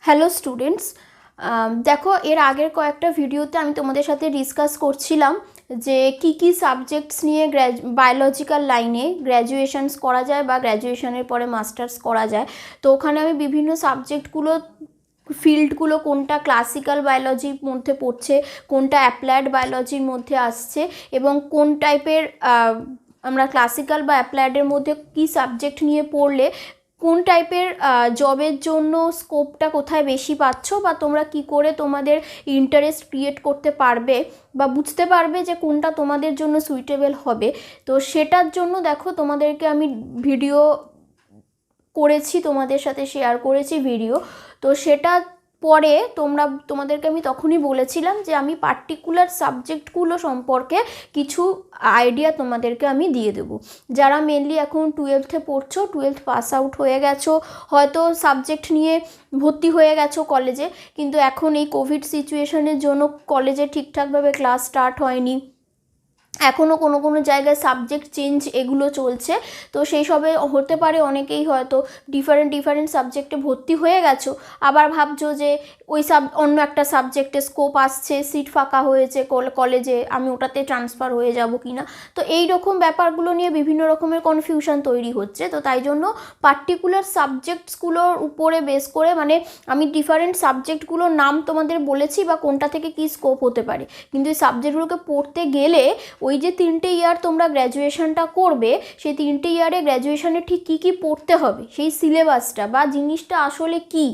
Hello students, দেখো এর আগের কয়েকটা ভিডিওতে আমি তোমাদের সাথে ডিসকাস করছিলাম যে কি সাবজেক্টস নিয়ে বায়োলজিক্যাল লাইনে গ্র্যাজুয়েশনস করা যায় বা গ্র্যাজুয়েশনের পরে মাস্টার্স করা যায়। তো ওখানে আমি বিভিন্ন সাবজেক্টগুলো ফিল্ডগুলো কোনটা ক্লাসিক্যাল বায়োলজির মধ্যে পড়ছে, কোনটা অ্যাপ্লায়েড বায়োলজির মধ্যে আসছে এবং কোন টাইপের আমরা ক্লাসিক্যাল বা অ্যাপ্লায়েডের মধ্যে কি সাবজেক্ট নিয়ে পড়লে কোন টাইপের জবের জন্য স্কোপটা কোথায় বেশি পাচ্ছ বা তোমরা কি করে তোমাদের ইন্টারেস্ট ক্রিয়েট করতে পারবে বা বুঝতে পারবে যে কোনটা তোমাদের জন্য সুইটেবল হবে। তো সেটার জন্য দেখো তোমাদেরকে আমি ভিডিও করেছি, তোমাদের সাথে শেয়ার করেছি ভিডিও। তো সেটা পরে তোমাদেরকে আমি তখনই বলেছিলাম যে আমি পার্টিকুলার সাবজেক্টগুলো সম্পর্কে কিছু আইডিয়া তোমাদেরকে আমি দিয়ে দেবো। যারা মেনলি এখন 12th-এ পড়ছো, 12th পাস আউট হয়ে গেছো, হয়তো সাবজেক্ট নিয়ে ভর্তি হয়ে গেছো কলেজে, কিন্তু এখন এই কোভিড সিচুয়েশনের জন্য কলেজে ঠিকঠাকভাবে ক্লাস স্টার্ট হয়নি, এখনও কোনো কোনো জায়গায় সাবজেক্ট চেঞ্জ এগুলো চলছে। তো সেই সবে হতে পারে অনেকেই হয়তো ডিফারেন্ট সাবজেক্টে ভর্তি হয়ে গেছো, আবার ভাবছো যে ওই অন্য একটা সাবজেক্টে স্কোপ আসছে, সিট ফাঁকা হয়েছে কলেজে, আমি ওটাতে ট্রান্সফার হয়ে যাব কি না। তো এই রকম ব্যাপারগুলো নিয়ে বিভিন্ন রকমের কনফিউশন তৈরি হচ্ছে। তো তাই জন্য পার্টিকুলার সাবজেক্টসগুলোর উপরে বেস করে মানে আমি ডিফারেন্ট সাবজেক্টগুলোর নাম তোমাদের বলেছি বা কোনটা থেকে কী স্কোপ হতে পারে, কিন্তু এই সাবজেক্টগুলোকে পড়তে গেলে ওই যে 3টে ইয়ার তোমরা গ্র্যাজুয়েশনটা করবে, সেই 3টে ইয়ারে গ্র্যাজুয়েশনে ঠিক কী পড়তে হবে, সেই সিলেবাসটা বা জিনিসটা আসলে কি,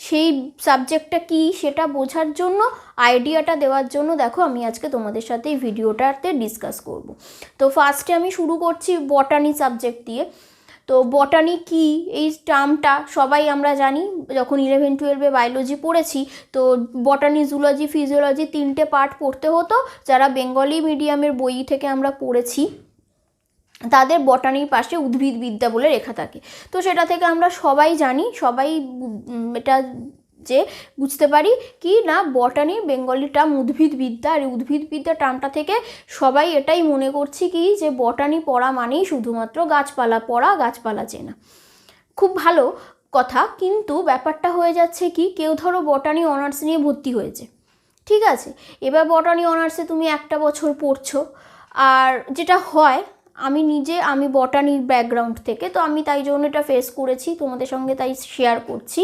সেই সাবজেক্টটা কি, সেটা বোঝার জন্য আইডিয়াটা দেওয়ার জন্য দেখো আমি আজকে তোমাদের সাথে এই ভিডিওটাতে ডিসকাস করব। তো ফার্স্টে আমি শুরু করছি বটানি সাবজেক্ট দিয়ে। তো বটানি কি, এই টার্মটা সবাই আমরা জানি, যখন 11-12-এ বায়োলজি পড়েছি তো বটানি, জুলজি, ফিজিওলজি 3টে পার্ট পড়তে হতো। যারা বেঙ্গলি মিডিয়ামের বই থেকে আমরা পড়েছি তাদের বটানির পাশে উদ্ভিদবিদ্যা বলে লেখা থাকে। তো সেটা থেকে আমরা সবাই জানি, সবাই এটা যে বুঝতে পারি কি না, বটানি বেঙ্গলি টার্ম উদ্ভিদবিদ্যা, আর উদ্ভিদবিদ্যা টার্মটা থেকে সবাই এটাই মনে করছি কি যে বটানি পড়া মানেই শুধুমাত্র গাছপালা পড়া, গাছপালা চেনা। খুব ভালো কথা, কিন্তু ব্যাপারটা হয়ে যাচ্ছে কি, কেউ ধরো বটানি অনার্স নিয়ে ভর্তি হয়েছে, ঠিক আছে, এবার বটানি অনার্সে তুমি একটা বছর পড়ছো, আর যেটা হয়, আমি বটানির ব্যাকগ্রাউন্ড থেকে, তো আমি তাই জন্য এটা ফেস করেছি, তোমাদের সঙ্গে তাই শেয়ার করছি।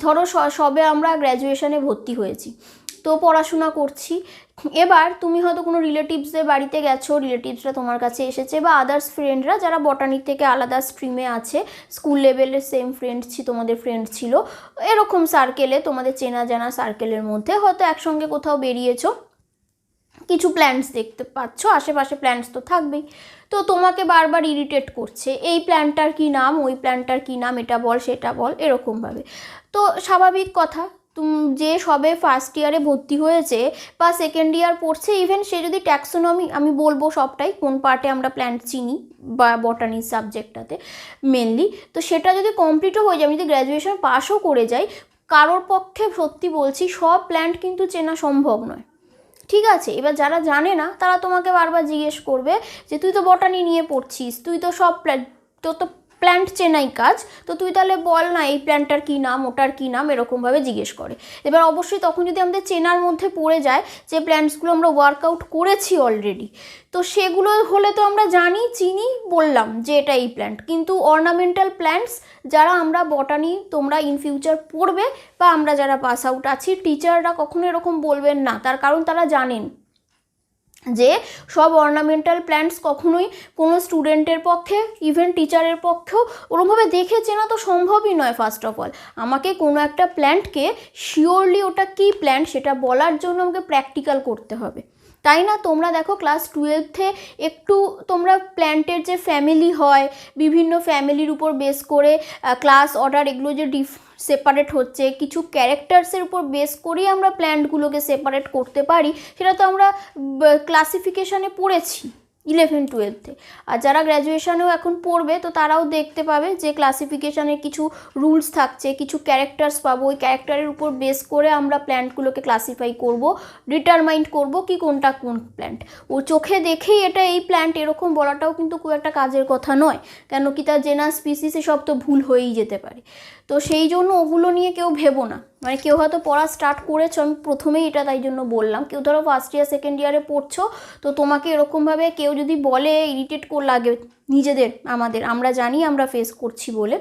ধরো সবে আমরা গ্র্যাজুয়েশনে ভর্তি হয়েছি, তো পড়াশোনা করছি, এবার তুমি হয়তো কোনো রিলেটিভসদের বাড়িতে গেছো, রিলেটিভসরা তোমার কাছে এসেছে বা আদার্স ফ্রেন্ডরা যারা বটানির থেকে আলাদা স্ট্রিমে আছে, স্কুল লেভেলের সেম ফ্রেন্ড তোমাদের ফ্রেন্ড ছিল, এরকম সার্কেলে তোমাদের চেনা জানা সার্কেলের মধ্যে হয়তো একসঙ্গে কোথাও বেরিয়েছো, কিছু প্ল্যান্টস দেখতে পাচ্ছ, আশেপাশে প্ল্যান্টস তো থাকবেই, তো তোমাকে বারবার ইরিটেট করছে, এই প্ল্যান্টটার কী নাম, ওই প্ল্যান্টটার কী নাম, এটা বল সেটা বল, এরকমভাবে। তো স্বাভাবিক কথা, যে সবে ফার্স্ট ইয়ারে ভর্তি হয়েছে বা সেকেন্ড ইয়ার পড়ছে, ইভেন সে যদি ট্যাক্সোনমি, আমি বলবো সবটাই কোন পার্টে আমরা প্ল্যান্ট চিনি বা বটানির সাবজেক্টটাতে মেনলি, তো সেটা যদি কমপ্লিটও হয়ে যায়, আমি যদি গ্র্যাজুয়েশন পাসও করে যাই, কারোর পক্ষে সত্যি বলছি সব প্ল্যান্ট কিন্তু চেনা সম্ভব নয়, ঠিক আছে। এবার যারা জানে না তারা তোমাকে বারবার জিজ্ঞেস করবে যে তুই তো বটানি নিয়ে পড়ছিস, তুই তো সব তো প্ল্যান্ট চেনাই কাজ, তো তুই তাহলে বল না এই প্ল্যান্টটার কী নাম, ওটার কী নাম, এরকমভাবে জিজ্ঞেস করে। এবার অবশ্যই তখন যদি আমাদের চেনার মধ্যে পড়ে যায় যে প্ল্যান্টসগুলো আমরা ওয়ার্কআউট করেছি অলরেডি, তো সেগুলো হলে তো আমরা জানি, চিনি, বললাম যে এটা এই প্ল্যান্ট। কিন্তু অর্নামেন্টাল প্ল্যান্টস যারা আমরা বটানি তোমরা ইন ফিউচার পড়বে বা আমরা যারা পাস আউট আছি, টিচাররা কখনো এরকম বলবেন না, তার কারণ তারা জানেন যে সব অর্নামেন্টাল প্ল্যান্টস কখনোই কোনো স্টুডেন্টের পক্ষে, ইভেন টিচারের পক্ষেও ওরকমভাবে দেখে চেনা তো সম্ভবই নয়। ফার্স্ট অফ অল আমাকে কোনো একটা প্ল্যান্টকে শিওরলি ওটা কী প্ল্যান্ট সেটা বলার জন্য আমাকে প্র্যাকটিক্যাল করতে হবে, তাই না। তোমরা দেখো ক্লাস 12-এ একটু তোমরা প্ল্যান্টের যে ফ্যামিলি হয়, বিভিন্ন ফ্যামিলির উপর বেস করে ক্লাস অর্ডার এগুলো যে সেপারেট হচ্ছে, কিছু ক্যারেক্টার্সের উপর বেস করেই আমরা প্ল্যান্টগুলোকে সেপারেট করতে পারি, সেটা তো আমরা ক্লাসিফিকেশানে পড়েছি 11-12-এ। আর যারা গ্র্যাজুয়েশনেও এখন পড়বে তো তারাও দেখতে পাবে যে ক্লাসিফিকেশানের কিছু রুলস থাকছে, কিছু ক্যারেক্টার্স পাবো, ওই ক্যারেক্টারের উপর বেস করে আমরা প্ল্যান্টগুলোকে ক্লাসিফাই করব, ডিটারমাইন্ড করব কি কোনটা কোন প্ল্যান্ট। ও চোখে দেখেই এটা এই প্ল্যান্ট এরকম বলাটাও কিন্তু খুব একটা কাজের কথা নয়, কেন কি তার জেনাস স্পিসিস এসব তো ভুল হয়েই যেতে পারে। তো সেই জন্য ওগুলো নিয়ে কেউ ভেবো না, মানে কেউ হয়তো পড়া স্টার্ট করেছো, আমি প্রথমেই এটা তাই জন্য বললাম, কেউ ধরো ফার্স্ট ইয়ার সেকেন্ড ইয়ারে পড়ছো, তো তোমাকে এরকমভাবে কেউ যদি বলে ইরিটেট লাগে নিজেদের, আমরা জানি আমরা ফেস করছি বলে,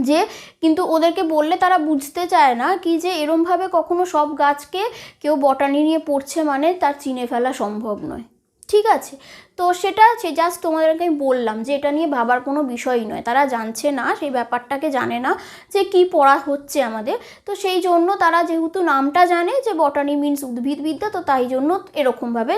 যে কিন্তু ওদেরকে বললে তারা বুঝতে চায় না কি যে এরমভাবে কখনো সব গাছকে কেউ বটানি নিয়ে পড়ছে মানে তার চিনে ফেলা সম্ভব নয়, ঠিক আছে। তো সেটা জাস্ট তোমাদেরকে আমি বললাম যে এটা নিয়ে ভাবার কোনো বিষয়ই নয়, তারা জানছে না, সেই ব্যাপারটাকে জানে না যে কি পড়া হচ্ছে আমাদের, তো সেই জন্য তারা যেহেতু নামটা জানে যে বটানি মিনস উদ্ভিদবিদ্যা, তো তাই জন্য এরকমভাবে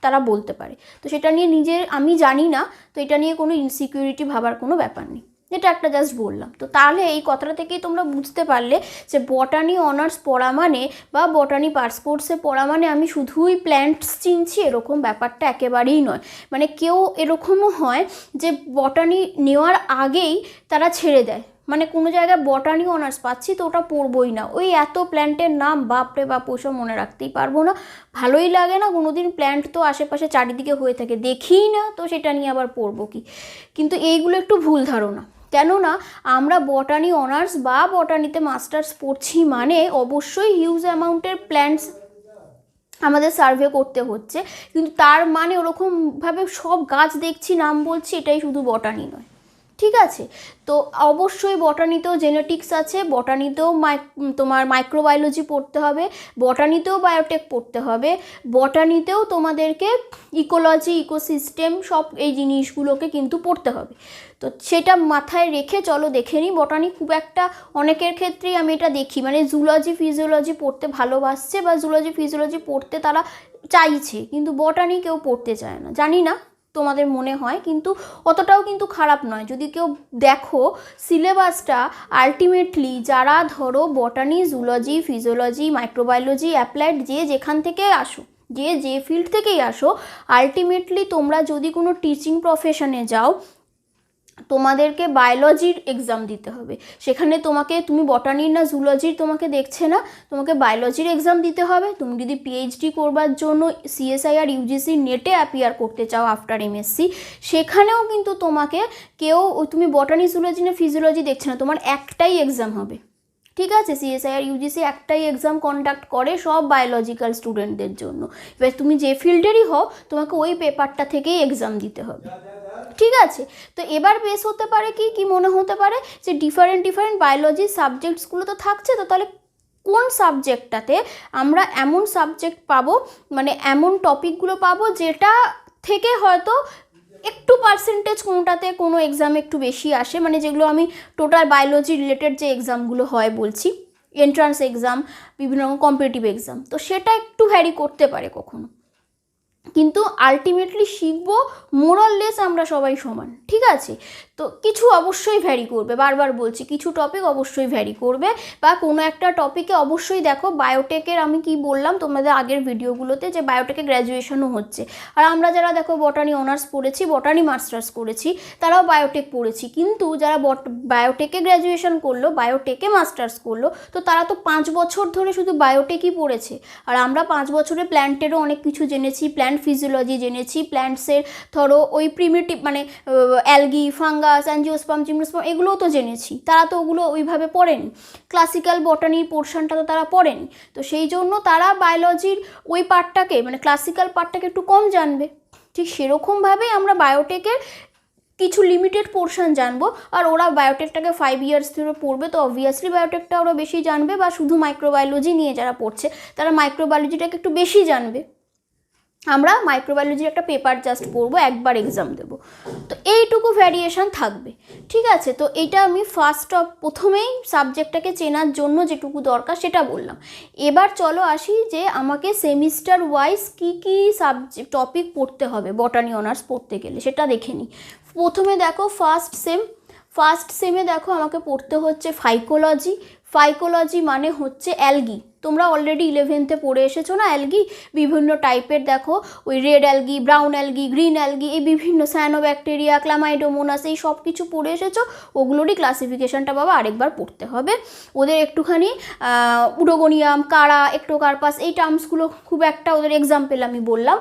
তারা বলতে পারে। তো সেটা নিয়ে আমি জানি না, তো এটা নিয়ে কোনো ইনসিকিউরিটি ভাবার কোনো ব্যাপার নেই, এটা একটা জাস্ট বললাম। তো তাহলে এই কথাটা থেকেই তোমরা বুঝতে পারলে যে বটানি অনার্স পড়া মানে বা বটানি পার্স কোর্সে পড়া মানে আমি শুধুই প্ল্যান্টস চিনছি এরকম ব্যাপারটা একেবারেই নয়। মানে কেউ এরকমও হয় যে বটানি নেওয়ার আগেই তারা ছেড়ে দেয়, মানে কোনো জায়গায় বটানি অনার্স পাচ্ছি তো ওটা পড়বই না, ওই এত প্ল্যান্টের নাম বাপরে বাপ ওসব মনে রাখতেই পারবো না, ভালোই লাগে না, কোনোদিন প্ল্যান্ট তো আশেপাশে চারিদিকে হয়ে থাকে দেখিই না, তো সেটা নিয়ে আবার পড়বো কি। কিন্তু এইগুলো একটু ভুল ধারণা, কেননা আমরা বটানি অনার্স বা বটানিতে মাস্টার্স পড়ছি মানে অবশ্যই হিউজ অ্যামাউন্টের প্ল্যান্টস আমাদের সার্ভে করতে হচ্ছে, কিন্তু তার মানে ওরকমভাবে সব গাছ দেখছি নাম বলছি এটাই শুধু বটানি নয়, ঠিক আছে। তো অবশ্যই বটানিতেও জেনেটিক্স আছে, বটানিতেও তোমার মাইক্রোবায়োলজি পড়তে হবে, বটানিতেও বায়োটেক পড়তে হবে, বটানিতেও তোমাদেরকে ইকোলজি ইকোসিস্টেম সব এই জিনিসগুলোকে কিন্তু পড়তে হবে। তো সেটা মাথায় রেখে চলো দেখে নিই। বটানি খুব একটা অনেকের ক্ষেত্রেই আমি এটা দেখি, মানে জুলজি ফিজিওলজি পড়তে ভালোবাসছে বা জুলজি ফিজিওলজি পড়তে তারা চাইছে, কিন্তু বটানি কেউ পড়তে চায় না, জানি না তোমাদের মনে হয়, কিন্তু অতটাও কিন্তু খারাপ নয়। যদি কেউ দেখো সিলেবাসটা আলটিমেটলি যারা ধরো বটানি জুলজি ফিজিওলজি মাইক্রোবায়োলজি অ্যাপ্লাইড যে যেখান থেকে আসো, যে ফিল্ড থেকেই আসো, আলটিমেটলি তোমরা যদি কোনো টিচিং প্রফেশনে যাও তোমাদেরকে বায়োলজির এক্সাম দিতে হবে, সেখানে তুমি বটানির না জুলজির তোমাকে দেখছে না, তোমাকে বায়োলজির এক্সাম দিতে হবে। তুমি যদি পিএইচডি করবার জন্য সিএসআইআর ইউজিসি নেটে অ্যাপিয়ার করতে চাও আফটার এমএসসি, সেখানেও কিন্তু তুমি বটানি জুলজি না ফিজিওলজি দেখছে না, তোমার একটাই এক্সাম হবে, ঠিক আছে। সিএসআইআর ইউজিসি একটাই এক্সাম কন্ডাক্ট করে সব বায়োলজিক্যাল স্টুডেন্টদের জন্য, এবার তুমি যে ফিল্ডেরই হও তোমাকে ওই পেপারটা থেকেই এক্সাম দিতে হবে, ঠিক আছে। তো এবার বেস হতে পারে কি মনে হতে পারে যে ডিফারেন্ট বায়োলজি সাবজেক্টসগুলো তো থাকছে, তো তাহলে কোন সাবজেক্টটাতে আমরা এমন সাবজেক্ট পাবো, মানে এমন টপিকগুলো পাবো যেটা থেকে হয়তো একটু পার্সেন্টেজ কোনোটাতে কোনো এক্সামে একটু বেশি আসে, মানে যেগুলো আমি টোটাল বায়োলজি রিলেটেড যে এক্সামগুলো হয় বলছি, এন্ট্রান্স এক্সাম বিভিন্ন রকম কম্পিটিটিভ এক্সাম, তো সেটা একটু ভ্যারি করতে পারে কখনো, কিন্তু আলটিমেটলি শিখবো মোরাললেস আমরা সবাই সমান, ঠিক আছে। তো কিছু অবশ্যই ভ্যারি করবে, বারবার বলছি কিছু টপিক অবশ্যই ভ্যারি করবে, বা কোনো একটা টপিকে অবশ্যই দেখো বায়োটেকের আমি কি বললাম তোমাদের আগের ভিডিওগুলোতে যে বায়োটেকে গ্র্যাজুয়েশনও হচ্ছে, আর আমরা যারা দেখো বটানি অনার্স পড়েছি বটানি মাস্টার্স করেছি তারাও বায়োটেক পড়েছি, কিন্তু যারা বায়োটেকে গ্র্যাজুয়েশন করলো বায়োটেকে মাস্টার্স করলো তো তারা তো 5 বছর ধরে শুধু বায়োটেকই পড়েছে, আর আমরা 5 বছরে প্ল্যান্টেরও অনেক কিছু জেনেছি, প্ল্যান্ট ফিজিওলজি জেনেছি, প্ল্যান্টসের ধরো ওই প্রিমিটিভ মানে অ্যালগি ফাঙ্গাস অ্যাঞ্জিওস্পার্ম জিমনোস্পার্ম এগুলোও তো জেনেছি, তারা তো ওগুলো ওইভাবে পড়েনি, ক্লাসিক্যাল বটানির পোর্শনটা তো তারা পড়েনি, তো সেই জন্য তারা বায়োলজির ওই পার্টটাকে মানে ক্লাসিক্যাল পার্টটাকে একটু কম জানবে, ঠিক সেরকমভাবেই আমরা বায়োটেকের কিছু লিমিটেড পোর্শন জানবো, আর ওরা বায়োটেকটাকে 5 ইয়ার্স ধরে পড়বে, তো অবভিয়াসলি বায়োটেকটা ওরা বেশি জানবে, বা শুধু মাইক্রোবায়োলজি নিয়ে যারা পড়ছে তারা মাইক্রোবায়োলজিটাকে একটু বেশি জানবে, আমরা মাইক্রোবায়োলজির একটা পেপার জাস্ট পড়বো, একবার এক্সাম দেবো, তো এইটুকু ভ্যারিয়েশন থাকবে, ঠিক আছে। তো এটা আমি প্রথমেই সাবজেক্টটাকে চেনার জন্য যেটুকু দরকার সেটা বললাম। এবার চলো আসি যে আমাকে সেমিস্টার ওয়াইজ কী টপিক পড়তে হবে বটানি অনার্স পড়তে গেলে, সেটা দেখে নিই। প্রথমে দেখো ফার্স্ট সেমে দেখো আমাকে পড়তে হচ্ছে ফাইকোলজি মানে হচ্ছে অ্যালগি, তোমরা অলরেডি 11th-এ পড়ে এসেছো না অ্যালগি বিভিন্ন টাইপের, দেখো ওই red algae, brown algae, green algae, এই বিভিন্ন সায়ানোব্যাকটেরিয়া, ক্লামাইডোমোনাস, এই সব কিছু পড়ে এসেছো। ওগুলোরই ক্লাসিফিকেশনটা বাবা আরেকবার পড়তে হবে। ওদের একটুখানি উডোগোনিয়াম, কারা, একটোকার্পাস, এই টার্মসগুলো খুব একটা ওদের এক্সাম্পল আমি বললাম।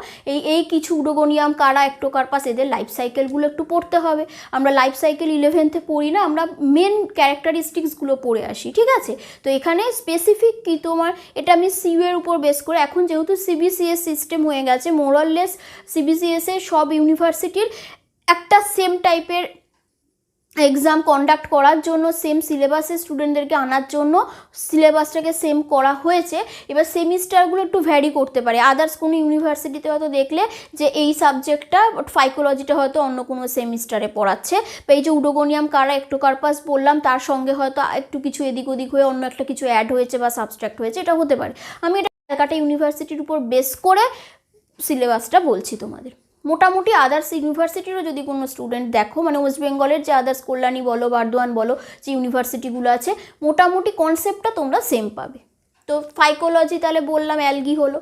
এই কিছু উডোগোনিয়াম, কারা, একটোকার্পাস, এদের লাইফ সাইকেলগুলো একটু পড়তে হবে। আমরা লাইফ সাইকেল 11th-এ পড়ি না, আমরা মেন ক্যারেক্টারিস্টিক্সগুলো পড়ে আসি, ঠিক আছে। তো এখানে স্পেসিফিক কি তোমার, এটা আমি সিইউ এর উপর বেস করে, এখন যেহেতু সিবিসিএস সিস্টেম হয়ে গেছে, মোরাললেস সিবিসিএসের সব ইউনিভার্সিটির একটা সেম টাইপের এক্সাম কন্ডাক্ট করার জন্য, সেম সিলেবাসের স্টুডেন্টদেরকে আনার জন্য সিলেবাসটাকে সেম করা হয়েছে। এবার সেমিস্টারগুলো একটু ভ্যারি করতে পারে, আদার্স কোনো ইউনিভার্সিটিতে হয়তো দেখলে যে এই সাবজেক্টটা ফাইকোলজিটা হয়তো অন্য কোনো সেমিস্টারে পড়াচ্ছে, বা এই যে উডোগোনিয়াম, কারা, একটোকার্পাস বললাম, তার সঙ্গে হয়তো একটু কিছু এদিক ওদিক হয়ে অন্য একটা কিছু অ্যাড হয়েছে বা সাবস্ট্রাক্ট হয়েছে, এটা হতে পারে। আমি এটা ক্যালকাটা ইউনিভার্সিটির উপর বেস করে সিলেবাসটা বলছি তোমাদের। মোটামুটি আদার্স ইউনিভার্সিটিরও যদি কোনো স্টুডেন্ট দেখো, মানে ওয়েস্ট বেঙ্গলের যে আদার্স কল্যাণী বলো, বর্ধমান বলো, যে ইউনিভার্সিটিগুলো আছে, মোটামুটি কনসেপ্টটা তোমরা সেম পাবে। তো ফাইকোলজি তাহলে বললাম অ্যালগি হলো।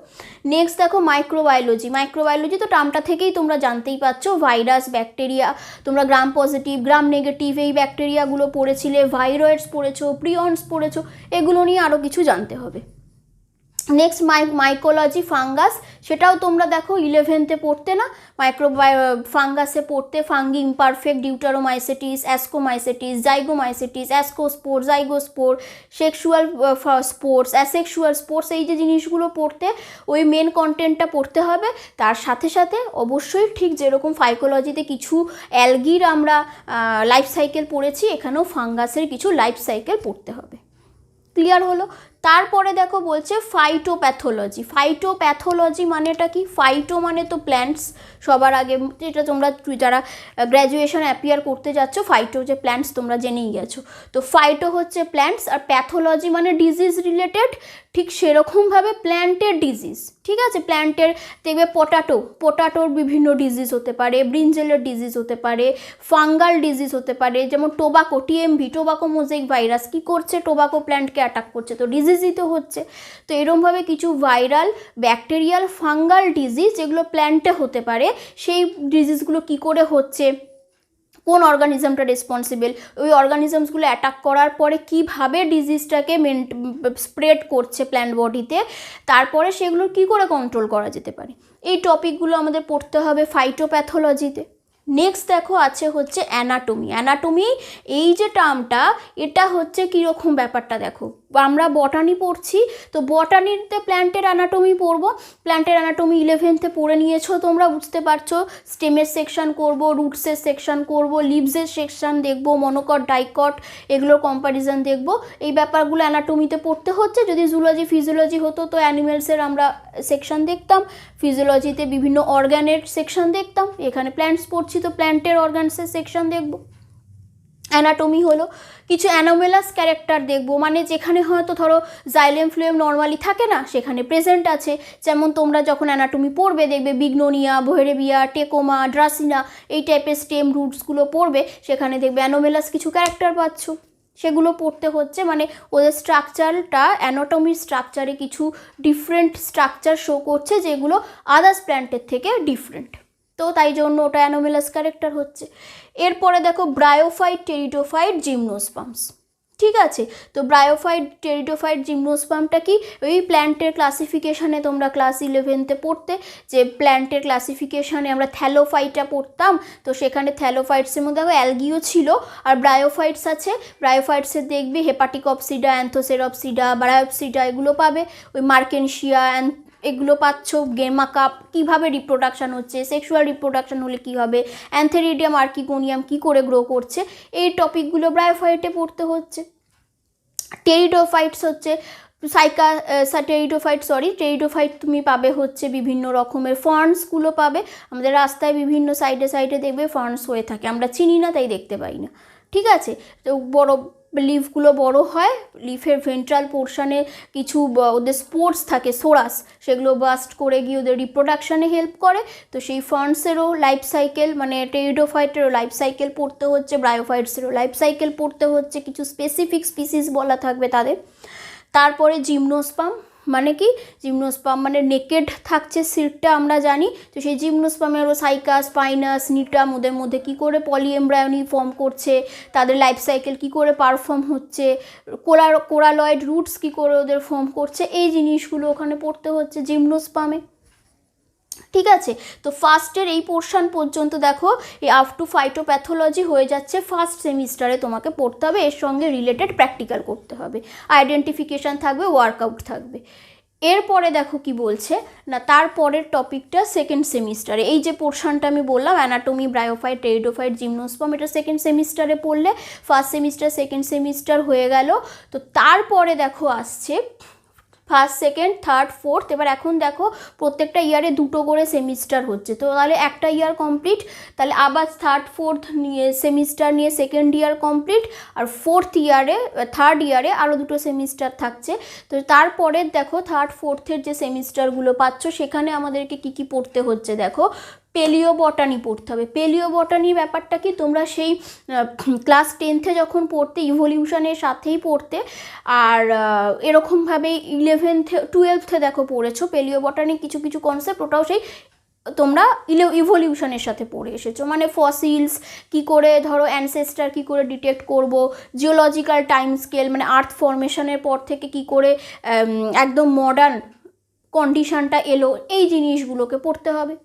নেক্সট দেখো মাইক্রোবায়োলজি। মাইক্রোবায়োলজি তো টার্মটা থেকেই তোমরা জানতেই পারছো, ভাইরাস, ব্যাকটেরিয়া, তোমরা গ্রাম পজিটিভ, গ্রাম নেগেটিভ এই ব্যাকটেরিয়াগুলো পড়েছিলে, ভাইরয়েডস পড়েছো, প্রিয়ন্স পড়েছো, এগুলো নিয়ে আরও কিছু জানতে হবে। নেক্সট মাইকোলজি, ফাঙ্গাস, সেটাও তোমরা দেখো 11th-এ পড়তে না, ফাঙ্গাসে পড়তে fungi imperfect, deuteromycetes, ascomycetes, zygomycetes, ascospore, zygospore, sexual spores, asexual spores, এই যে জিনিসগুলো পড়তে ওই মেন কন্টেন্টটা পড়তে হবে। তার সাথে সাথে অবশ্যই ঠিক যেরকম ফাইকোলজিতে কিছু অ্যালগির আমরা লাইফ সাইকেল পড়েছি, এখানেও ফাঙ্গাসের কিছু লাইফ সাইকেল পড়তে হবে। ক্লিয়ার হলো? তারপরে দেখো বলছে ফাইটোপ্যাথোলজি। ফাইটোপ্যাথোলজি মানেটা কি? ফাইটো মানে তো প্ল্যান্টস, সবার আগে যেটা তোমরা যারা গ্র্যাজুয়েশন অ্যাপিয়ার করতে যাচ্ছ, ফাইটো যে প্ল্যান্টস তোমরা জেনেই গেছো। তো ফাইটো হচ্ছে প্ল্যান্টস, আর প্যাথোলজি মানে ডিজিজ রিলেটেড, ঠিক সেরকমভাবে প্ল্যান্টের ডিজিজ, ঠিক আছে। প্ল্যান্টের দেখবে পোটাটোর বিভিন্ন ডিজিজ হতে পারে, ব্রিঞ্জেলের ডিজিজ হতে পারে, ফাঙ্গাল ডিজিজ হতে পারে, যেমন tobacco, TMV, tobacco mosaic virus কী করছে, টোবাকো প্ল্যান্টকে অ্যাটাক করছে, তো ডিজিজই তো হচ্ছে। তো এরমভাবে কিছু ভাইরাল, ব্যাকটেরিয়াল, ফাঙ্গাল ডিজিজ যেগুলো প্ল্যান্টে হতে পারে, সেই ডিজিজগুলো কি করে হচ্ছে, কোন অর্গানিজমটা রেসপন্সিবল, ওই অর্গানিজমসগুলো অ্যাটাক করার পরে কীভাবে ডিজিজটাকে স্প্রেড করছে প্ল্যান্ট বডিতে, তারপরে সেগুলো কি করে কন্ট্রোল করা যেতে পারে, এই টপিকগুলো আমাদের পড়তে হবে ফাইটোপ্যাথোলজিতে। নেক্সট দেখো আছে হচ্ছে অ্যানাটমি। অ্যানাটমি এই যে টার্মটা, এটা হচ্ছে কীরকম ব্যাপারটা দেখো, আমরা বটানি পড়ছি, তো বটানিতে প্ল্যান্টের অ্যানাটমি পড়বো। প্ল্যান্টের অ্যানাটমি 11th-এ পড়ে নিয়েছো তোমরা, বুঝতে পারছো। স্টেমের সেকশন করব, রুটসের সেকশন করব, লিভসের সেকশন দেখব, মনোকট, ডাইকট, এগুলোর কম্প্যারিজন দেখব। এই ব্যাপারগুলো অ্যানাটমিতে পড়তে হচ্ছে। যদি জুলজি ফিজিওলজি হতো তো অ্যানিমেলসের আমরা সেকশন দেখতাম, ফিজিওলজিতে বিভিন্ন অর্গ্যানের সেকশন দেখতাম, এখানে প্ল্যান্টস পড়ছি তো প্ল্যান্টের অর্গানসের সেকশন দেখব। অ্যানাটমি হলো কিছু অ্যানোমেলাস ক্যারেক্টার দেখবো, মানে যেখানে হয়তো ধরো জাইলেম ফ্লুয়েম নর্মালি থাকে না, সেখানে প্রেজেন্ট আছে। যেমন তোমরা যখন অ্যানাটমি পড়বে দেখবে বিগনোনিয়া, ভোহেরেবিয়া, টেকোমা, ড্রাসিনা, এই টাইপের স্টেম রুটসগুলো পড়বে, সেখানে দেখবে অ্যানোমেলাস কিছু ক্যারেক্টার পাচ্ছ, সেগুলো পড়তে হচ্ছে। মানে ওদের স্ট্রাকচারটা, অ্যানাটমির স্ট্রাকচারে কিছু ডিফারেন্ট স্ট্রাকচার শো করছে, যেগুলো আদার্স প্ল্যান্টের থেকে ডিফারেন্ট, তো তাই জন্য ওটা অ্যানোমেলাস ক্যারেক্টার হচ্ছে। এরপরে দেখো ব্রায়োফাইট, টেরিডোফাইট, জিমনোস্পার্মস, ঠিক আছে। তো ব্রায়োফাইট, টেরিডোফাইট, জিমনোস্পার্মটা কি, ওই প্ল্যান্টের ক্লাসিফিকেশানে তোমরা ক্লাস 11th-এ পড়তে, যে প্ল্যান্টের ক্লাসিফিকেশানে আমরা থ্যালোফাইটটা পড়তাম, তো সেখানে থ্যালোফাইটসের মধ্যে দেখো অ্যালগিও ছিল, আর ব্রায়োফাইটস আছে। ব্রায়োফাইটসের দেখবে হেপাটিকপসিডা, অ্যান্থোসেরপসিডা, বায়োপসিডা, এগুলো পাবে। ওই মার্কেনশিয়া, এগুলো পাচ্ছ। গেমা কাপ, কীভাবে রিপ্রোডাকশান হচ্ছে, সেক্সুয়াল রিপ্রোডাকশান হলে কী হবে, অ্যান্থেরিডিয়াম, আর্কিগোনিয়াম কী করে গ্রো করছে, এই টপিকগুলো ব্রায়োফাইটে পড়তে হচ্ছে। টেরিডোফাইটস হচ্ছে টেরিডোফাইট তুমি পাবে হচ্ছে বিভিন্ন রকমের ফার্নসগুলো পাবে। আমাদের রাস্তায় বিভিন্ন সাইডে সাইডে দেখবে ফার্নস হয়ে থাকে, আমরা চিনি না তাই দেখতে পাই না, ঠিক আছে। তো বড় লিফগুলো বড় হয়, লিফের ভেন্ট্রাল পোর্শনে কিছু ওদের স্পোর্স থাকে, সোরাস, সেগুলো বাস্ট করে গিয়ে ওদের রিপ্রোডাকশানে হেল্প করে। তো সেই ফার্নসেরও লাইফ সাইকেল, মানে টেরিডোফাইটেরও লাইফ সাইকেল পড়তে হচ্ছে, ব্রায়োফাইটসেরও লাইফ সাইকেল পড়তে হচ্ছে, কিছু স্পেসিফিক স্পিসিস বলা থাকবে তাদের। তারপরে জিমনোস্পার্ম, মানে কি জিমনোস্পার্ম মানে নেকেড থাকছে সিডটা আমরা জানি। তো সেই জিমনোস্পার্মেরও সাইকাস, স্পাইনাস, নিটাম, ওদের মধ্যে কী করে পলিএমব্রায়োনি ফর্ম করছে, তাদের লাইফ সাইকেল কী করে পারফর্ম হচ্ছে, কোরালয়েড রুটস কী করে ওদের ফর্ম করছে, এই জিনিসগুলো ওখানে পড়তে হচ্ছে জিমনোস্পার্মে। ঠিক আছে, তো ফার্স্টের এই পোর্শন পর্যন্ত দেখো এই আপ টু ফাইটোপ্যাথোলজি হয়ে যাচ্ছে ফার্স্ট সেমিস্টারে তোমাকে পড়তে হবে, এর সঙ্গে রিলেটেড প্র্যাকটিক্যাল করতে হবে, আইডেন্টিফিকেশান থাকবে, ওয়ার্কআউট থাকবে। এরপরে দেখো কি বলছে না, তারপরের টপিকটা সেকেন্ড সেমিস্টারে, এই যে পোর্শনটা আমি বললাম অ্যানাটমি, ব্রায়োফাইট, টেরিডোফাইট, জিমনোস্পার্ম, এটা সেকেন্ড সেমিস্টারে পড়লে ফার্স্ট সেমিস্টার সেকেন্ড সেমিস্টার হয়ে গেল। তো তারপরে দেখো আসছে ফার্স্ট, সেকেন্ড, থার্ড, ফোর্থ। এবার এখন দেখো প্রত্যেকটা ইয়ারে দুটো করে সেমিস্টার হচ্ছে, তো তাহলে একটা ইয়ার কমপ্লিট, তাহলে আবার থার্ড ফোর্থ নিয়ে সেমিস্টার নিয়ে সেকেন্ড ইয়ার কমপ্লিট, আর ফোর্থ ইয়ারে থার্ড ইয়ারে আরও দুটো সেমিস্টার থাকছে। তো তারপরে দেখো থার্ড ফোর্থের যে সেমিস্টারগুলো পাচ্ছ সেখানে আমাদেরকে কী কী পড়তে হচ্ছে দেখো, পেলিওবটানি পড়তে হবে। পেলিওবটানি ব্যাপারটা কি, তোমরা সেই ক্লাস 10th যখন পড়তে ইভলিউশনের সাথেই পড়তে, আর এরকমভাবে 11th 12th দেখো পড়েছো পেলিওবটানি কিছু কিছু কনসেপ্ট, ওটাও সেই তোমরা ইভলিউশনের সাথে পড়ে এসেছো, মানে ফসিলস কী করে ধরো অ্যানসেস্টার কী করে ডিটেক্ট করব, জিওলজিক্যাল টাইম স্কেল মানে আর্থ ফর্মেশনের পর থেকে কী করে একদম মডার্ন কন্ডিশনটা এলো, এই জিনিসগুলোকে পড়তে হবে।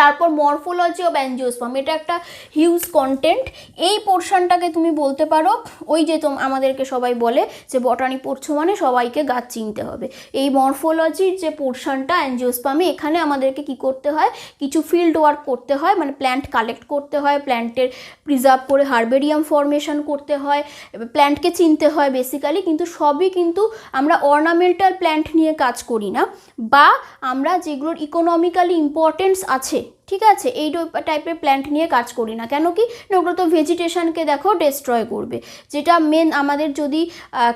তারপর মরফোলজি অফ অ্যাঞ্জিওস্পার্ম, এটা একটা হিউজ কন্টেন্ট। এই পোর্শনটাকে তুমি বলতে পারো ওই যে আমাদেরকে সবাই বলে যে বটানি পড়ছো মানে সবাইকে গাছ চিনতে হবে, এই মরফোলজির যে পোর্শনটা অ্যাঞ্জিওস্পার্মে, এখানে আমাদেরকে কি করতে হয়, কিছু ফিল্ড ওয়ার্ক করতে হয়, মানে প্ল্যান্ট কালেক্ট করতে হয়, প্ল্যান্টের প্রিজার্ভ করে হার্বেরিয়াম ফর্মেশন করতে হয়, প্ল্যান্টকে চিনতে হয় বেসিক্যালি। কিন্তু সবই কিন্তু আমরা অর্নামেন্টাল প্ল্যান্ট নিয়ে কাজ করি না, বা আমরা যেগুলোর ইকোনমিক্যালি ইম্পর্টেন্স আছে, ঠিক আছে, এই টাইপের প্ল্যান্ট নিয়ে কাজ করি না। কেন কি, ওগুলো তো ভেজিটেশনকে দেখো ডেস্ট্রয় করবে। যেটা মেন আমাদের যদি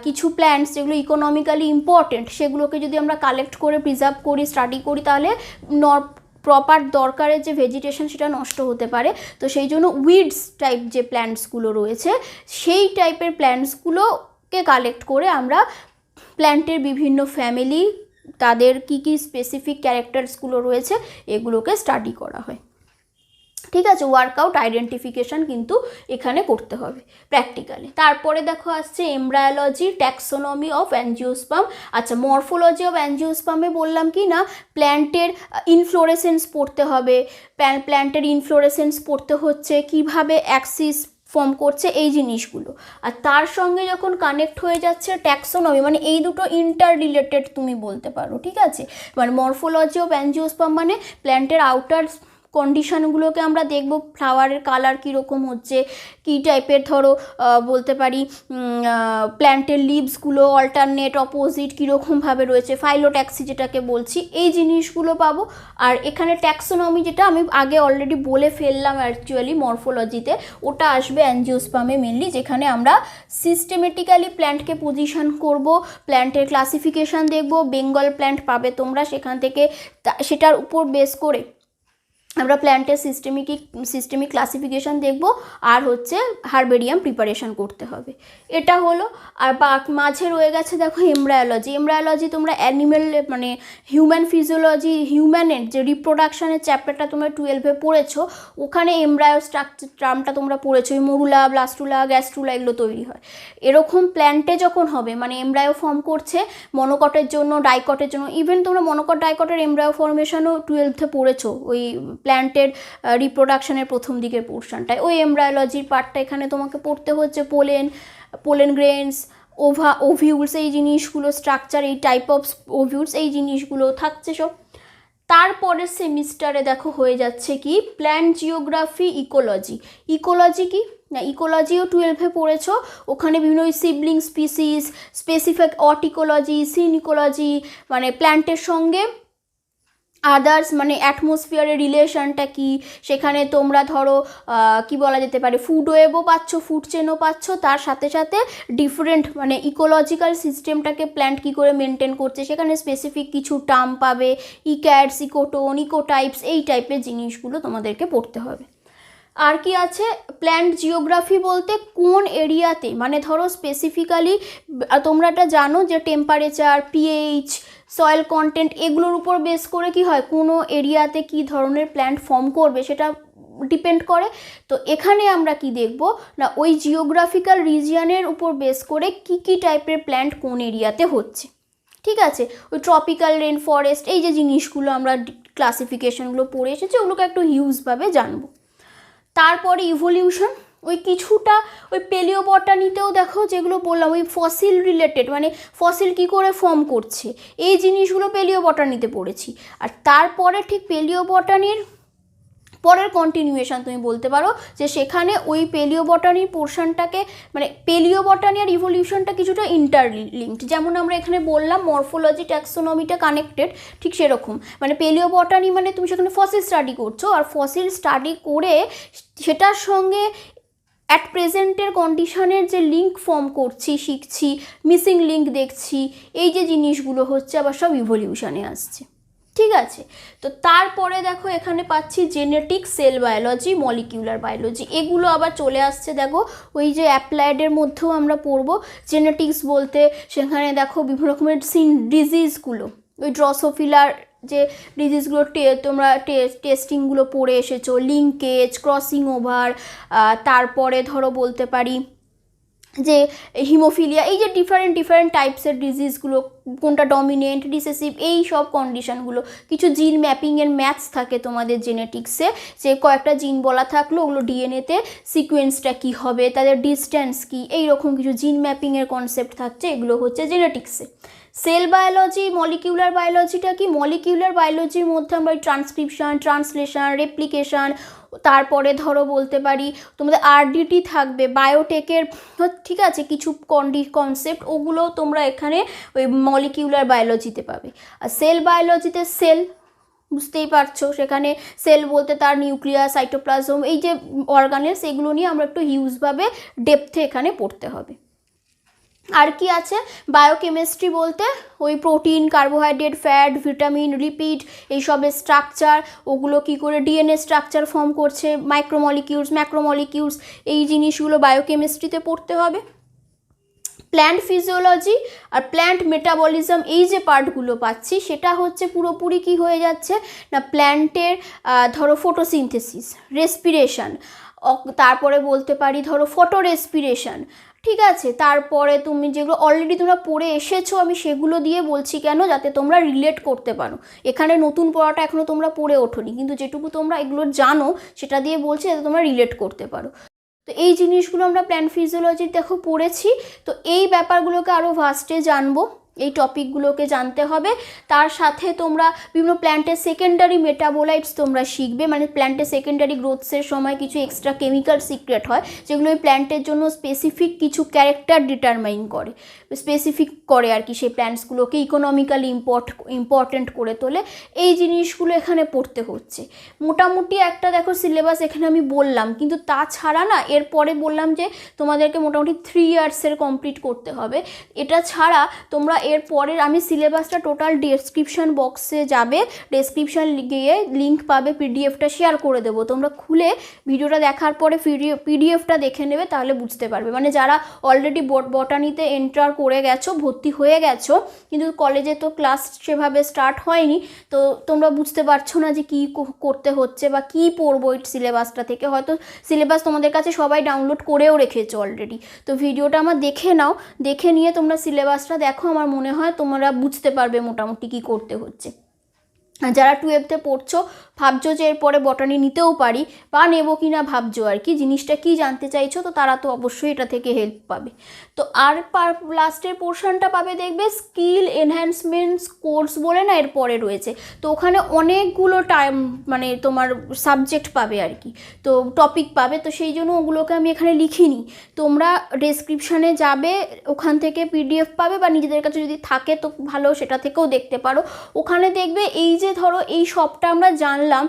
কিছু প্ল্যান্টস যেগুলো ইকোনমিক্যালি ইম্পর্টেন্ট সেগুলোকে যদি আমরা কালেক্ট করে প্রিজার্ভ করি, স্টাডি করি, তাহলে প্রপার দরকারের যে ভেজিটেশন সেটা নষ্ট হতে পারে। তো সেই জন্য উইডস টাইপ যে প্ল্যান্টসগুলো রয়েছে সেই টাইপের প্ল্যান্টসগুলোকে কালেক্ট করে আমরা প্ল্যান্টের বিভিন্ন ফ্যামিলি, তাদের কি কি স্পেসিফিক ক্যারেক্টার্সগুলো রয়েছে এগুলোকে স্টাডি করা হয়। ঠিক আছে, ওয়ার্কআউট আইডেন্টিফিকেশান কিন্তু এখানে করতে হবে প্র্যাকটিক্যালি। তারপরে দেখো আসছে এমব্রায়োলজি, ট্যাক্সোনমি অফ অ্যাঞ্জিওস্পার্ম। আচ্ছা, মরফোলজি অফ অ্যাঞ্জিওস্পার্মে বললাম কি না, প্ল্যান্টের ইনফ্লোরেসেন্স পড়তে হবে, প্ল্যান্টের ইনফ্লোরেসেন্স পড়তে হচ্ছে, কিভাবে অ্যাক্সিস ফর্ম করছে, এই জিনিসগুলো। আর তার সঙ্গে যখন কানেক্ট হয়ে যাচ্ছে ট্যাক্সোনমি, মানে এই দুটো ইন্টার রিলেটেড তুমি বলতে পারো। ঠিক আছে, মানে মরফোলজি অফ অ্যাঞ্জিওস্পার্ম মানে প্ল্যান্টের আউটার কন্ডিশনগুলোকে আমরা দেখব, ফ্লাওয়ারের কালার কীরকম হচ্ছে, কী টাইপের ধরো বলতে পারি প্ল্যান্টের লিভসগুলো অল্টারনেট অপোজিট কীরকমভাবে রয়েছে, ফাইলোট্যাক্সি যেটাকে বলছি, এই জিনিসগুলো পাবো। আর এখানে ট্যাক্সোনমি যেটা আমি আগে অলরেডি বলে ফেললাম অ্যাকচুয়ালি মরফোলজিতে, ওটা আসবে অ্যাঞ্জিওস্পার্মে মেনলি, যেখানে আমরা সিস্টেমেটিক্যালি প্ল্যান্টকে পজিশন করব, প্ল্যান্টের ক্লাসিফিকেশান দেখব, বেঙ্গল প্ল্যান্ট পাবে তোমরা, সেখান থেকে সেটার উপর বেস করে আমরা প্ল্যান্টের সিস্টেমিক ক্লাসিফিকেশান দেখব, আর হচ্ছে হার্বেরিয়াম প্রিপারেশন করতে হবে। এটা হলো। আর মাঝে রয়ে গেছে দেখো এমব্রায়োলজি। এমব্রায়োলজি তোমরা অ্যানিমেল মানে হিউম্যান ফিজিওলজি, হিউম্যানের যে রিপ্রোডাকশানের চ্যাপ্টারটা তোমরা 12-এ পড়েছো, ওখানে এমব্রায়ো স্ট্রাকচার টার্মটা তোমরা পড়েছো, ওই মরুলা, ব্লাস্টুলা, গ্যাস্ট্রুলা এগুলো তৈরি হয়। এরকম প্ল্যান্টে যখন হবে, মানে এমব্রায়ো ফর্ম করছে মনোকটের জন্য, ডাইকটের জন্য, ইভেন তোমরা মনোকট ডাইকটের এমব্রায়ো ফর্মেশনও 12-এ পড়েছো, ওই প্ল্যান্টের রিপ্রোডাকশনের প্রথম দিকের পোর্শনটায়। ওই এমব্রায়োলজির পার্টটা এখানে তোমাকে পড়তে হচ্ছে, পোলেন গ্রেনস, ওভিউলস, এই জিনিসগুলো, স্ট্রাকচার, এই টাইপ অফ ওভিউলস, এই জিনিসগুলো থাকছে সব। তারপরের সেমিস্টারে দেখো হয়ে যাচ্ছে কি প্ল্যান্ট জিওগ্রাফি, ইকোলজি। ইকোলজি কি না, ইকোলজিও 12-এ পড়েছো, ওখানে বিভিন্ন সিবলিং স্পিসিস, স্পেসিফিক অট ইকোলজি, সিন ইকোলজি, মানে প্ল্যান্টের সঙ্গে আদার্স মানে অ্যাটমসফিয়ারের রিলেশনটা কি, সেখানে তোমরা ধরো কি বলা যেতে পারে ফুড ওয়েবও পাচ্ছ, ফুড চেনও পাচ্ছ, তার সাথে সাথে ডিফারেন্ট মানে ইকোলজিক্যাল সিস্টেমটাকে প্ল্যান্ট কী করে মেনটেন করছে, সেখানে স্পেসিফিক কিছু টার্ম পাবে, ইক্যাটস, ইকোটোন, ইকোটাইপস, এই টাইপের জিনিসগুলো তোমাদেরকে পড়তে হবে। আর কি আছে, প্ল্যান্ট জিওগ্রাফি বলতে কোন এরিয়াতে, মানে ধরো স্পেসিফিক্যালি তোমরা এটা জানো যে টেম্পারেচার, পিএইচ, সয়েল কন্টেন্ট এগুলোর উপর বেস করে কি হয় কোনো এরিয়াতে কি ধরনের প্ল্যান্ট ফর্ম করবে সেটা ডিপেন্ড করে। তো এখানে আমরা কি দেখব না ওই জিওগ্রাফিক্যাল রিজিয়নের উপর বেস করে কি টাইপের প্ল্যান্ট কোন এরিয়াতে হচ্ছে। ঠিক আছে, ওই ট্রপিক্যাল রেন ফরেস্ট এই যে জিনিসগুলো আমরা ক্লাসিফিকেশনগুলো পড়ে এসেছি ওগুলোকে একটু হিউজভাবে জানবো। তারপরে ইভলিউশন, ওই কিছুটা ওই পেলিওবটানিতেও দেখো যেগুলো বললাম ওই ফসিল রিলেটেড, মানে ফসিল কি করে ফর্ম করছে এই জিনিসগুলো পেলিওবটানিতে পড়েছি। আর তারপরে ঠিক পেলিওবটানির পরের কন্টিনিউয়েশন তুমি বলতে পারো যে সেখানে ওই পেলিওবটানির পোর্শনটাকে, মানে পেলিওবটানি আর ইভলিউশনটা কিছুটা ইন্টারলিঙ্কড, যেমন আমরা এখানে বললাম মরফোলজি ট্যাক্সোনমিটা কানেক্টেড, ঠিক সেরকম মানে পেলিওবটানি মানে তুমি সেখানে ফসিল স্টাডি করছো, আর ফসিল স্টাডি করে সেটার সঙ্গে অ্যাট প্রেজেন্টের কন্ডিশনের যে লিঙ্ক ফর্ম করছি, শিখছি, মিসিং লিঙ্ক দেখছি, এই যে জিনিসগুলো হচ্ছে আবার সব ইভলিউশনে আসছে। ঠিক আছে, তো তারপরে দেখো এখানে পাচ্ছি genetic, sell biology, molecular biology, এগুলো আবার চলে আসছে। দেখো ওই যে অ্যাপ্লাইডের মধ্যেও আমরা পড়বো। জেনেটিক্স বলতে সেখানে দেখো বিভিন্ন রকমের ডিজিজগুলো, ওই ড্রসোফিলার যে ডিজিজগুলো তোমরা টেস্টিংগুলো পড়ে এসেছো, লিঙ্কেজ, ক্রসিং ওভার, তারপরে ধরো বলতে পারি যে হিমোফিলিয়া, এই যে ডিফারেন্ট টাইপসের ডিজিজগুলো কোনটা ডমিনেন্ট, রিসেসিভ, এই সব কন্ডিশনগুলো। কিছু জিন ম্যাপিংয়ের ম্যাথস থাকে তোমাদের জেনেটিক্সে, যে কয়েকটা জিন বলা থাকলো ওগুলো ডিএনএতে সিকোয়েন্সটা কী হবে, তাদের ডিস্ট্যান্স কী, এইরকম কিছু জিন ম্যাপিংয়ের কনসেপ্ট থাকছে, এগুলো হচ্ছে জেনেটিক্সে। সেল বায়োলজি, মলিকিউলার বায়োলজিটা কি, মলিকিউলার বায়োলজির মধ্যে আমরা ট্রান্সক্রিপশন, ট্রান্সলেশন, রেপ্লিকেশন, তারপরে ধরো বলতে পারি তোমাদের আরডিটি থাকবে, বায়োটেকের, ঠিক আছে, কিছু কনসেপ্ট ওগুলো তোমরা এখানে ওই মলিকিউলার বায়োলজিতে পাবে। আর সেল বায়োলজিতে সেল বুঝতেই পারছো, সেখানে সেল বলতে তার নিউক্লিয়াস, সাইটোপ্লাজম, এই যে অর্গানেলস, এগুলো নিয়ে আমরা একটু হিউজভাবে ডেপথে এখানে পড়তে হবে। আর কি আছে, বায়োকেমিস্ট্রি বলতে ওই protein, carbohydrate, fat, vitamin, lipid, এইসবের স্ট্রাকচার, ওগুলো কি করে ডিএনএ স্ট্রাকচার ফর্ম করছে, মাইক্রোমলিকিউলস, ম্যাক্রোমলিকিউলস, এই জিনিসগুলো বায়োকেমিস্ট্রিতে পড়তে হবে। প্ল্যান্ট ফিজিওলজি আর প্ল্যান্ট মেটাবলিজম, এই যে পার্টগুলো পাচ্ছি সেটা হচ্ছে পুরোপুরি কি হয়ে যাচ্ছে না প্ল্যান্টের ধরো ফটোসিনথেসিস, রেসপিরেশন, তারপরে বলতে পারি ধরো ফটো রেসপিরেশন। ঠিক আছে, তারপরে তুমি যেগুলো অলরেডি তোমরা পড়ে এসেছো আমি সেগুলো দিয়ে বলছি কেন, যাতে তোমরা রিলেট করতে পারো। এখানে নতুন পড়াটা এখনও তোমরা পড়ে ওঠোনি, কিন্তু যেটুকু তোমরা এগুলো জানো সেটা দিয়ে বলছি যাতে তোমরা রিলেট করতে পারো। তো এই জিনিসগুলো আমরা প্ল্যান্ট ফিজিওলজির দেখো পড়েছি। তো এই ব্যাপারগুলোকে আরও ভাস্টে জানবো, এই টপিকগুলোকে জানতে হবে। তার সাথে তোমরা বিভিন্ন প্ল্যান্টের সেকেন্ডারি মেটাবোলাইটস তোমরা শিখবে, মানে প্ল্যান্টের সেকেন্ডারি গ্রোথসের সময় কিছু এক্সট্রা কেমিক্যাল সিক্রেট হয় যেগুলো ওই প্ল্যান্টের জন্য স্পেসিফিক কিছু ক্যারেক্টার ডিটারমাইন করে, স্পেসিফিক করে আর কি, সেই প্ল্যান্টসগুলোকে ইকোনমিক্যালি ইম্পর্টেন্ট করে তোলে। এই জিনিসগুলো এখানে পড়তে হচ্ছে। মোটামুটি একটা দেখো সিলেবাস এখানে আমি বললাম, কিন্তু তাছাড়া না এরপরে বললাম যে তোমাদেরকে মোটামুটি 3 ইয়ার্সের কমপ্লিট করতে হবে। এটা ছাড়া তোমরা এরপরের আমি সিলেবাসটা টোটাল ডেসক্রিপশন বক্সে যাবে, ডেসক্রিপশন গিয়ে লিঙ্ক পাবে, পিডিএফটা শেয়ার করে দেবো, তোমরা খুলে ভিডিওটা দেখার পরে পিডিএফটা দেখে নেবে, তাহলে বুঝতে পারবে। মানে যারা অলরেডি বটানিতে এন্টার করে গেছো, ভর্তি হয়ে গেছো, কিন্তু কলেজে তো ক্লাস সেভাবে স্টার্ট হয়নি, তো তোমরা বুঝতে পারছো না যে কী করতে হচ্ছে বা কী পড়বো এই সিলেবাসটা থেকে। হয়তো সিলেবাস তোমাদের কাছে সবাই ডাউনলোড করেও রেখেছো অলরেডি, তো ভিডিওটা আমার দেখে নাও, দেখে নিয়ে তোমরা সিলেবাসটা দেখো, আমার মনে হয় তোমরা বুঝতে পারবে মোটামুটি কী করতে হচ্ছে। যারা 12th পড়ছো ভাবছো যে এরপরে বটানি নিতেও পারি বা নেবো কি না ভাবছো আর কি, জিনিসটা কি জানতে চাইছো, তো তারা তো অবশ্যই এটা থেকে হেল্প পাবে। তো আর লাস্টের পোর্শনটা পাবে দেখবে স্কিল এনহ্যান্সমেন্টস কোর্স বলে না এরপরে রয়েছে, তো ওখানে অনেকগুলো টাইম মানে তোমার সাবজেক্ট পাবে আর কি, তো টপিক পাবে, তো সেই জন্য ওগুলোকে আমি এখানে লিখিনি। তোমরা ডেসক্রিপশানে যাবে, ওখান থেকে পিডিএফ পাবে, বা নিজেদের কাছে যদি থাকে তো ভালো, সেটা থেকেও দেখতে পারো। ওখানে দেখবে এই যে ধরো এই সবটা আমরা জানলাম,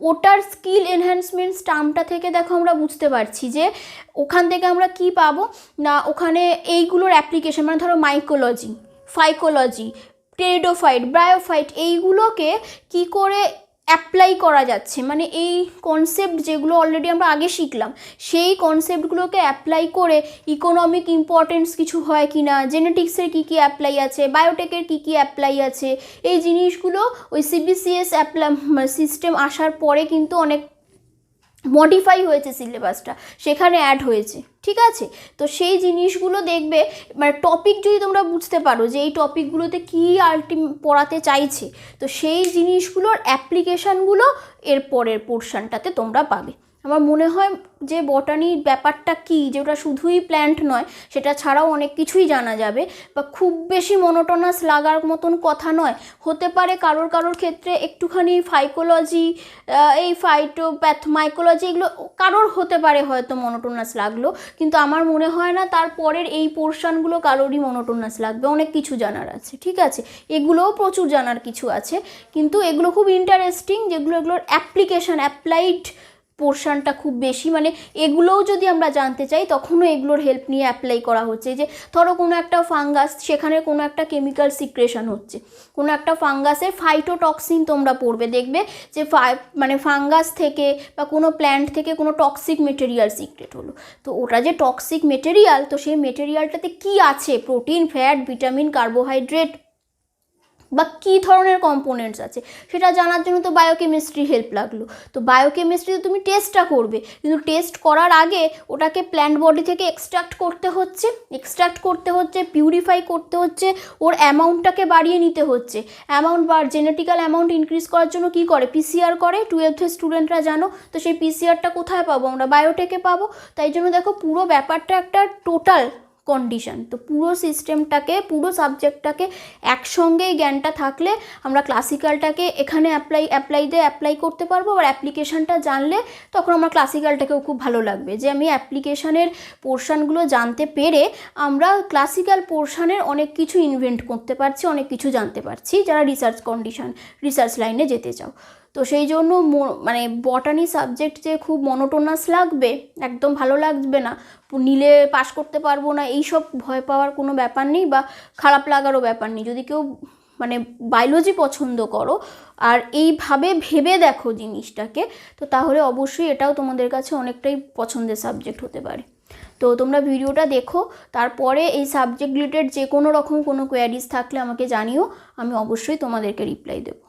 ওটার স্কিল এনহ্যান্সমেন্টস টার্মটা থেকে দেখো আমরা বুঝতে পারছি যে ওখান থেকে আমরা কি পাবো না, ওখানে এইগুলোর অ্যাপ্লিকেশন, মানে ধরো মাইকোলজি, ফাইকোলজি, টেরিডোফাইট, ব্রায়োফাইট, এইগুলোকে কি করে অ্যাপ্লাই করা যাচ্ছে, মানে এই কনসেপ্ট যেগুলো অলরেডি আমরা আগে শিখলাম সেই কনসেপ্টগুলোকে অ্যাপ্লাই করে ইকোনমিক ইম্পর্টেন্স কিছু হয় কি না, জেনেটিক্সের কী কী অ্যাপ্লাই আছে, বায়োটেকের কী কী অ্যাপ্লাই আছে, এই জিনিসগুলো ওই সিবিসিএস সিস্টেম আসার পরে কিন্তু অনেক মডিফাই হয়েছে সিলেবাসটা, সেখানে অ্যাড হয়েছে, ঠিক আছে। তো সেই জিনিসগুলো দেখবে, মানে টপিক যদি তোমরা বুঝতে পারো যে এই টপিকগুলোতে কী পড়াতে চাইছে, তো সেই জিনিসগুলোর অ্যাপ্লিকেশানগুলো এর পরের পোর্শনটাতে তোমরা পাবে। আমার মনে হয় যে বটানির ব্যাপারটা কী, যে ওটা শুধুই প্ল্যান্ট নয়, সেটা ছাড়াও অনেক কিছুই জানা যাবে, বা খুব বেশি মনোটোনাস লাগার মতন কথা নয়। হতে পারে কারোর ক্ষেত্রে একটুখানি ফাইকোলজি, এই মাইকোলজি, এগুলো কারোর হতে পারে হয়তো মনোটোনাস লাগলো, কিন্তু আমার মনে হয় না তারপরের এই পোর্শনগুলো কারোরই মনোটোনাস লাগবে, অনেক কিছু জানার আছে, ঠিক আছে। এগুলোও প্রচুর জানার কিছু আছে, কিন্তু এগুলো খুব ইন্টারেস্টিং, এগুলোর অ্যাপ্লিকেশান, অ্যাপ্লাইড পোর্শনটা খুব বেশি, মানে এগুলোও যদি আমরা জানতে চাই তখনও এগুলোর হেল্প নিয়ে অ্যাপ্লাই করা হচ্ছে। যে ধরো কোনো একটা ফাঙ্গাস, সেখানে কোনো একটা কেমিক্যাল সিক্রেশন হচ্ছে, কোনো একটা ফাঙ্গাসের ফাইটোটক্সিন তোমরা পড়বে, দেখবে যে মানে ফাঙ্গাস থেকে বা কোনো প্ল্যান্ট থেকে কোনো টক্সিক মেটেরিয়াল সিক্রেট হলো, তো ওটা যে টক্সিক মেটেরিয়াল, তো সেই মেটেরিয়ালটাতে কী আছে, প্রোটিন, ফ্যাট, ভিটামিন, কার্বোহাইড্রেট বা কী ধরনের কম্পোনেন্টস আছে, সেটা জানার জন্য তো বায়োকেমিস্ট্রি হেল্প লাগলো। তো বায়োকেমিস্ট্রিতে তুমি টেস্টটা করবে, কিন্তু টেস্ট করার আগে ওটাকে প্ল্যান্ট বডি থেকে এক্সট্রাক্ট করতে হচ্ছে, পিউরিফাই করতে হচ্ছে, ওর অ্যামাউন্টটাকে বাড়িয়ে নিতে হচ্ছে। জেনেটিক্যাল অ্যামাউন্ট ইনক্রিজ করার জন্য কী করে, পিসিআর করে, 12th স্টুডেন্টরা জানো। তো সেই পিসিআরটা কোথায় পাবো আমরা, বায়োটেকে পাবো। তাই জন্য দেখো পুরো ব্যাপারটা একটা টোটাল কন্ডিশন। তো পুরো সিস্টেমটাকে, পুরো সাবজেক্টটাকে একসঙ্গেই জ্ঞানটা থাকলে আমরা ক্লাসিক্যালটাকে এখানে অ্যাপ্লাই করতে পারবো। আর অ্যাপ্লিকেশানটা জানলে তখন আমার ক্লাসিক্যালটাকেও খুব ভালো লাগবে, যে আমি অ্যাপ্লিকেশানের পোর্শানগুলো জানতে পেরে আমরা ক্লাসিক্যাল পোর্শানের অনেক কিছু ইনভেন্ট করতে পারছি, অনেক কিছু জানতে পারছি, যারা রিসার্চ লাইনে যেতে চাও। তো সেই জন্য মানে বটানি সাবজেক্ট যে খুব মনোটোনাস লাগবে, একদম ভালো লাগবে না, নিলে পাশ করতে পারবো না, এইসব ভয় পাওয়ার কোনো ব্যাপার নেই, বা খারাপ লাগারও ব্যাপার নেই। যদি কেউ মানে বায়োলজি পছন্দ করো আর এইভাবে ভেবে দেখো জিনিসটাকে, তো তাহলে অবশ্যই এটাও তোমাদের কাছে অনেকটাই পছন্দের সাবজেক্ট হতে পারে। তো তোমরা ভিডিওটা দেখো, তারপরে এই সাবজেক্ট রিলেটেড যে কোনো রকম কোনো কোয়ারিজ থাকলে আমাকে জানিও, আমি অবশ্যই তোমাদেরকে রিপ্লাই দেবো।